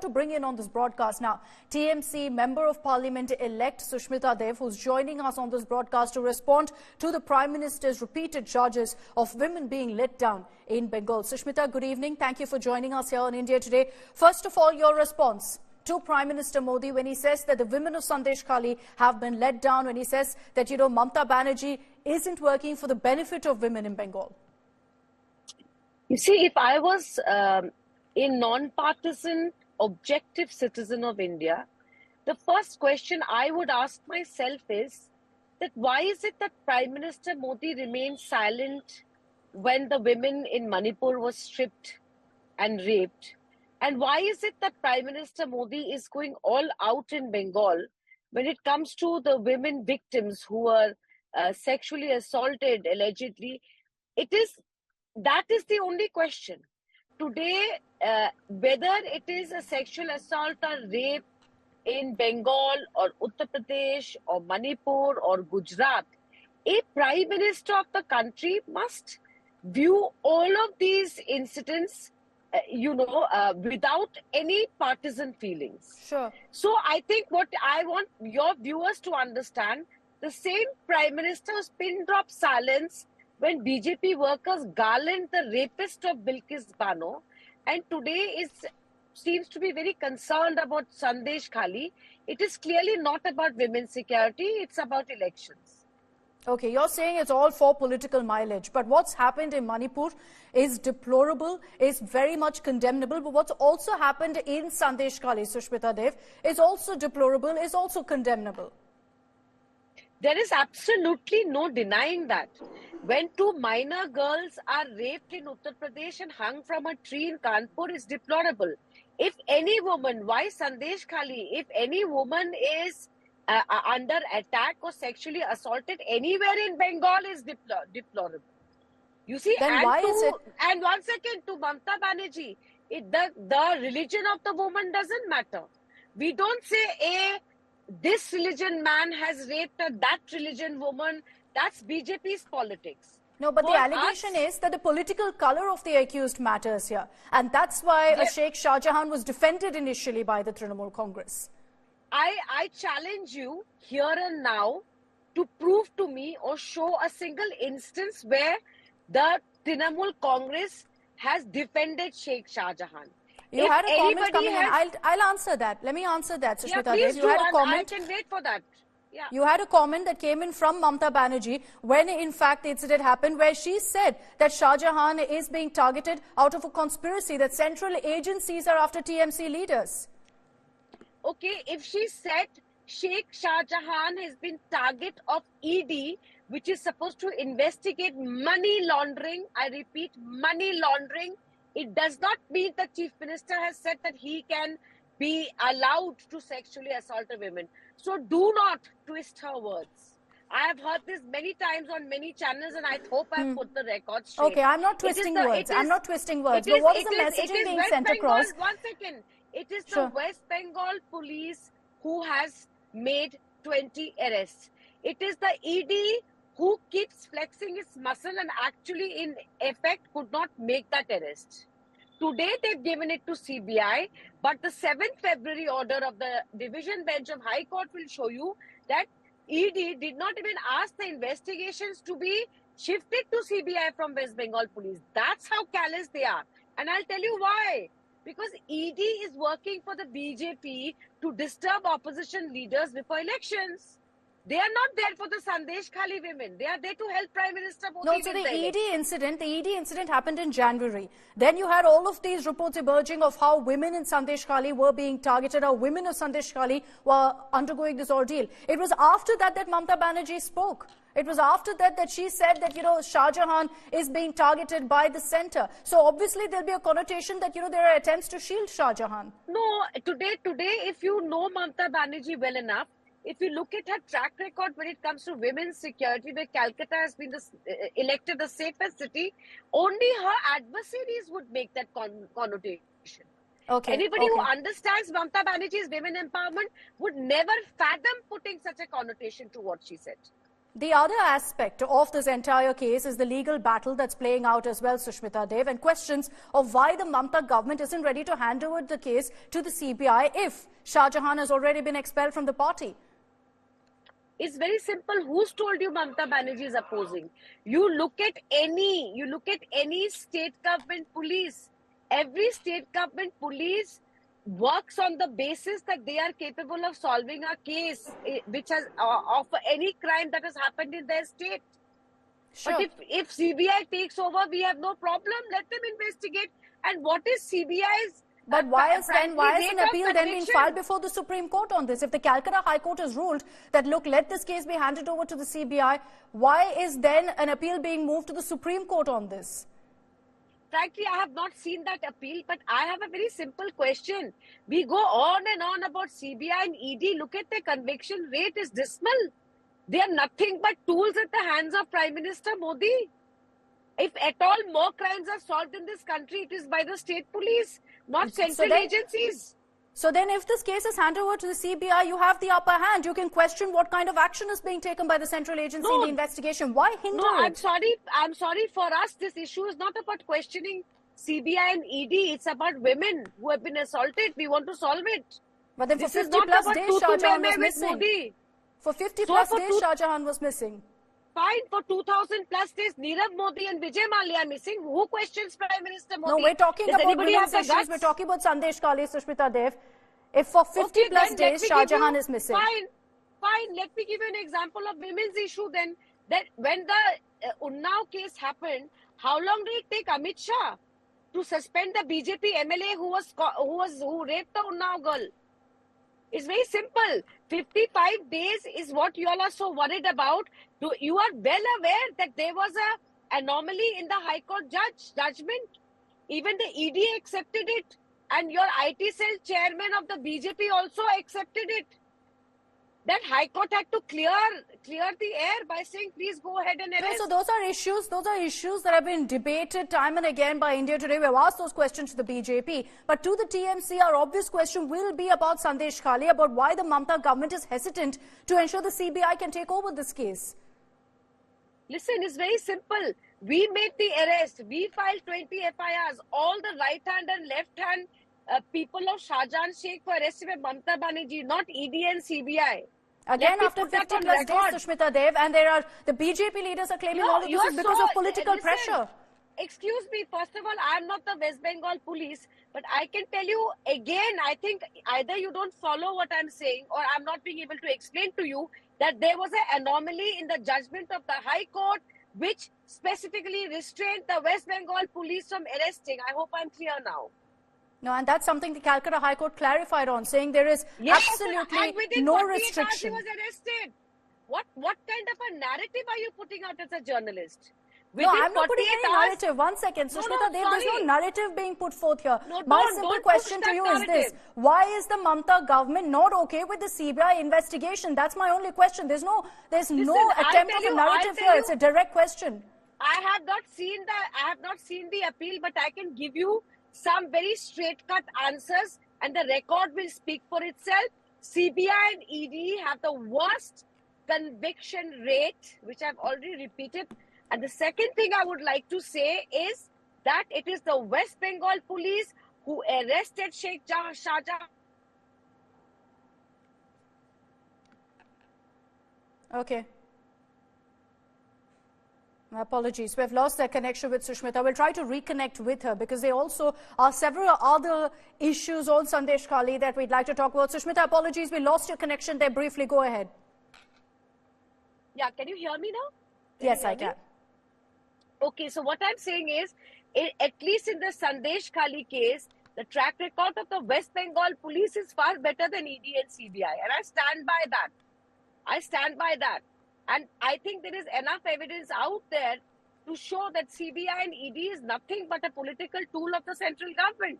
To bring in on this broadcast now, TMC Member of Parliament elect Sushmita Dev, who's joining us on this broadcast to respond to the Prime Minister's repeated charges of women being let down in Bengal. Sushmita, good evening. Thank you for joining us here on India Today. First of all, your response to Prime Minister Modi when he says that the women of Sandesh Khali have been let down, when he says that, Mamata Banerjee isn't working for the benefit of women in Bengal. You see, if I was a non-partisan, objective citizen of India, the first question I would ask myself is that why is it that Prime Minister Modi remained silent when the women in Manipur were stripped and raped? And why is it that Prime Minister Modi is going all out in Bengal when it comes to the women victims who were sexually assaulted, allegedly? That is the only question. Today, whether it is a sexual assault or rape in Bengal or Uttar Pradesh or Manipur or Gujarat, a Prime Minister of the country must view all of these incidents, without any partisan feelings. Sure. So I think what I want your viewers to understand, the same Prime Minister's pin drop silence when BJP workers garland the rapist of Bilkis Bano, and today seems to be very concerned about Sandesh Khali. It is clearly not about women's security, it's about elections. Okay, you're saying it's all for political mileage, but what's happened in Manipur is deplorable, is very much condemnable, but what's also happened in Sandesh Khali, Sushmita Dev, is also deplorable, is also condemnable. There is absolutely no denying that. When two minor girls are raped in Uttar Pradesh and hung from a tree in Kanpur, is deplorable. If any woman, why Sandesh Khali, if any woman is under attack or sexually assaulted anywhere in Bengal, is deplorable. You see, then why is it? And 1 second, to Mamata Banerjee, the religion of the woman doesn't matter. We don't say this religion man has raped that religion woman. That's BJPs politics. No, but the allegation is that the political color of the accused matters here. And that's why Sheikh Shahjahan was defended initially by the Trinamool Congress. I challenge you here and now to prove to me or show a single instance where the Trinamool Congress has defended Sheikh Shahjahan. You had a comment coming in. I'll answer that. Let me answer that, Sushmita Dev. You had a comment. I can wait for that. Yeah. You had a comment that came in from Mamata Banerjee when, in fact, the incident happened, where she said that Shahjahan is being targeted out of a conspiracy, that central agencies are after TMC leaders. Okay, if she said Sheikh Shahjahan has been target of ED, which is supposed to investigate money laundering, I repeat, money laundering, it does not mean the Chief Minister has said that he can be allowed to sexually assault a woman. So do not twist her words. I have heard this many times on many channels, and I hope I've put the record straight. Okay, I'm not twisting words. I'm not twisting words. But what is the messaging being sent across? 1 second. It is the West Bengal police who has made 20 arrests. It is the ED who keeps flexing its muscle and actually in effect could not make that arrest. Today they've given it to CBI, but the 7th February order of the division bench of High Court will show you that ED did not even ask the investigations to be shifted to CBI from West Bengal police. That's how callous they are. And I'll tell you why. Because ED is working for the BJP to disturb opposition leaders before elections. They are not there for the Sandesh Khali women. They are there to help Prime Minister Modi. No, so the ED incident happened in January. Then you had all of these reports emerging of how women in Sandesh Khali were being targeted, how women of Sandesh Khali were undergoing this ordeal. It was after that that Mamata Banerjee spoke. It was after that she said that, Shahjahan is being targeted by the center. So obviously there'll be a connotation that, there are attempts to shield Shahjahan. No, today, if you know Mamata Banerjee well enough, if you look at her track record when it comes to women's security, where Calcutta has been elected the safest city, only her adversaries would make that connotation. Okay. Anybody who understands Mamata Banerjee's women empowerment would never fathom putting such a connotation to what she said. The other aspect of this entire case is the legal battle that's playing out as well, Sushmita Dev, and questions of why the Mamata government isn't ready to hand over the case to the CBI if Shahjahan has already been expelled from the party. It's very simple. Who's told you Mamata Banerjee is opposing? You look at any state government police. Every state government police works on the basis that they are capable of solving a case which has of any crime that has happened in their state. Sure. But if CBI takes over, we have no problem. Let them investigate. And what is CBI's? But why is an appeal then being filed before the Supreme Court on this? If the Calcutta High Court has ruled that, look, let this case be handed over to the CBI, why is then an appeal being moved to the Supreme Court on this? Frankly, I have not seen that appeal, but I have a very simple question. We go on and on about CBI and ED. Look at their conviction rate is dismal. They are nothing but tools at the hands of Prime Minister Modi. If at all more crimes are solved in this country, it is by the state police, not central agencies. So then if this case is handed over to the CBI, you have the upper hand. You can question what kind of action is being taken by the central agency in the investigation. Why hinder it? I'm sorry. For us, this issue is not about questioning CBI and ED. It's about women who have been assaulted. We want to solve it. But then for 50 plus days, Shahjahan was missing. For 50 plus days, Shahjahan was missing. Fine, for 2000 plus days, Nirav Modi and Vijay Mallya are missing. Who questions Prime Minister Modi? No, we're talking about women's issues. We're talking about Sandesh, Khali, Sushmita Dev. If for 50 plus days, Shahjahan is missing. Fine. Let me give you an example of women's issue then. That when the Unnao case happened, how long did it take Amit Shah to suspend the BJP MLA who raped the Unnao girl? It's very simple. 55 days is what you all are so worried about. You are well aware that there was an anomaly in the High Court judgment. Even the ED accepted it. And your IT cell chairman of the BJP also accepted it. That High Court had to clear the air by saying, please go ahead and arrest. So those are issues that have been debated time and again by India Today. We've asked those questions to the BJP. But to the TMC, our obvious question will be about Sandesh Khali, about why the Mamata government is hesitant to ensure the CBI can take over this case. Listen, it's very simple. We made the arrest. We filed 20 FIRs. All the right hand and left hand people of Shahjahan Sheikh were arrested by Mamata Banerjee, not ED and CBI. Again, after 50 plus days, Sushmita Dev, and the BJP leaders are claiming all of this is because of political pressure. Excuse me, first of all, I am not the West Bengal police, but I can tell you again, I think either you don't follow what I'm saying or I'm not being able to explain to you that there was an anomaly in the judgment of the High Court which specifically restrained the West Bengal police from arresting. I hope I'm clear now. No, and that's something the Calcutta High Court clarified on, saying there is absolutely no restriction. He was arrested. What kind of a narrative are you putting out as a journalist? No, I'm not putting any narrative. One second. Sushmita Dev, there's no narrative being put forth here. My simple question to you is this. Why is the Mamata government not okay with the CBI investigation? That's my only question. There's no attempt of a narrative here. It's a direct question. I have not seen the appeal, but I can give you some very straight-cut answers, and the record will speak for itself. CBI and ED have the worst conviction rate, which I've already repeated. And the second thing I would like to say is that it is the West Bengal police who arrested Sheikh Shahjahan. Okay. My apologies. We've lost that connection with Sushmita. We'll try to reconnect with her because there also are several other issues on Sandesh Khali that we'd like to talk about. Sushmita, apologies. We lost your connection there briefly. Go ahead. Yeah, can you hear me now? Yes, I can. Okay, so what I'm saying is, at least in the Sandesh Khali case, the track record of the West Bengal police is far better than ED and CBI. And I stand by that. And I think there is enough evidence out there to show that CBI and ED is nothing but a political tool of the central government.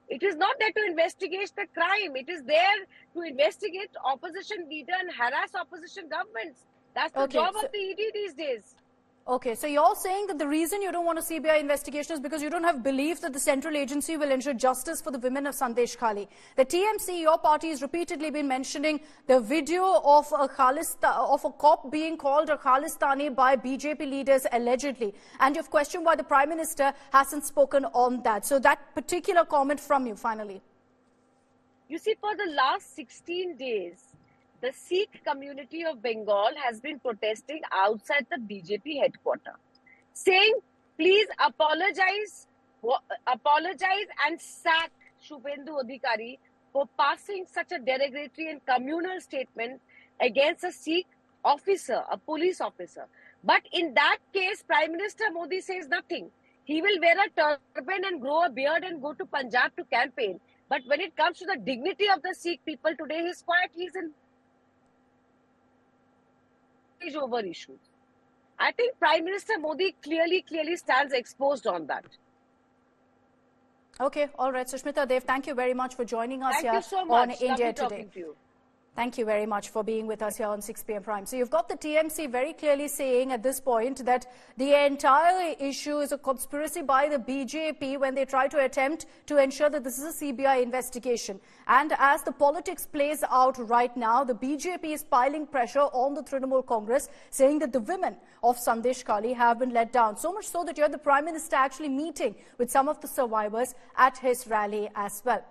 It is not there to investigate the crime. It is there to investigate opposition leader and harass opposition governments. That's the job of the ED these days. Okay, so you're saying that the reason you don't want a CBI investigation is because you don't have belief that the central agency will ensure justice for the women of Sandesh Khali. The TMC, your party, has repeatedly been mentioning the video of a cop being called a Khalistani by BJP leaders allegedly. And you've questioned why the Prime Minister hasn't spoken on that. So that particular comment from you, finally. You see, for the last 16 days, the Sikh community of Bengal has been protesting outside the BJP headquarters, saying, please apologize and sack Shubhendu Adhikari for passing such a derogatory and communal statement against a Sikh officer, a police officer. But in that case, Prime Minister Modi says nothing. He will wear a turban and grow a beard and go to Punjab to campaign. But when it comes to the dignity of the Sikh people today, he's quiet. He's in over issues. I think Prime Minister Modi clearly stands exposed on that. Okay, all right. Sushmita Dev, thank you very much for joining us here on India Today. To you. Thank you very much for being with us here on 6 p.m. Prime. So you've got the TMC very clearly saying at this point that the entire issue is a conspiracy by the BJP when they try to attempt to ensure that this is a CBI investigation. And as the politics plays out right now, the BJP is piling pressure on the Trinamool Congress, saying that the women of Sandesh Khali have been let down. So much so that you had the Prime Minister actually meeting with some of the survivors at his rally as well.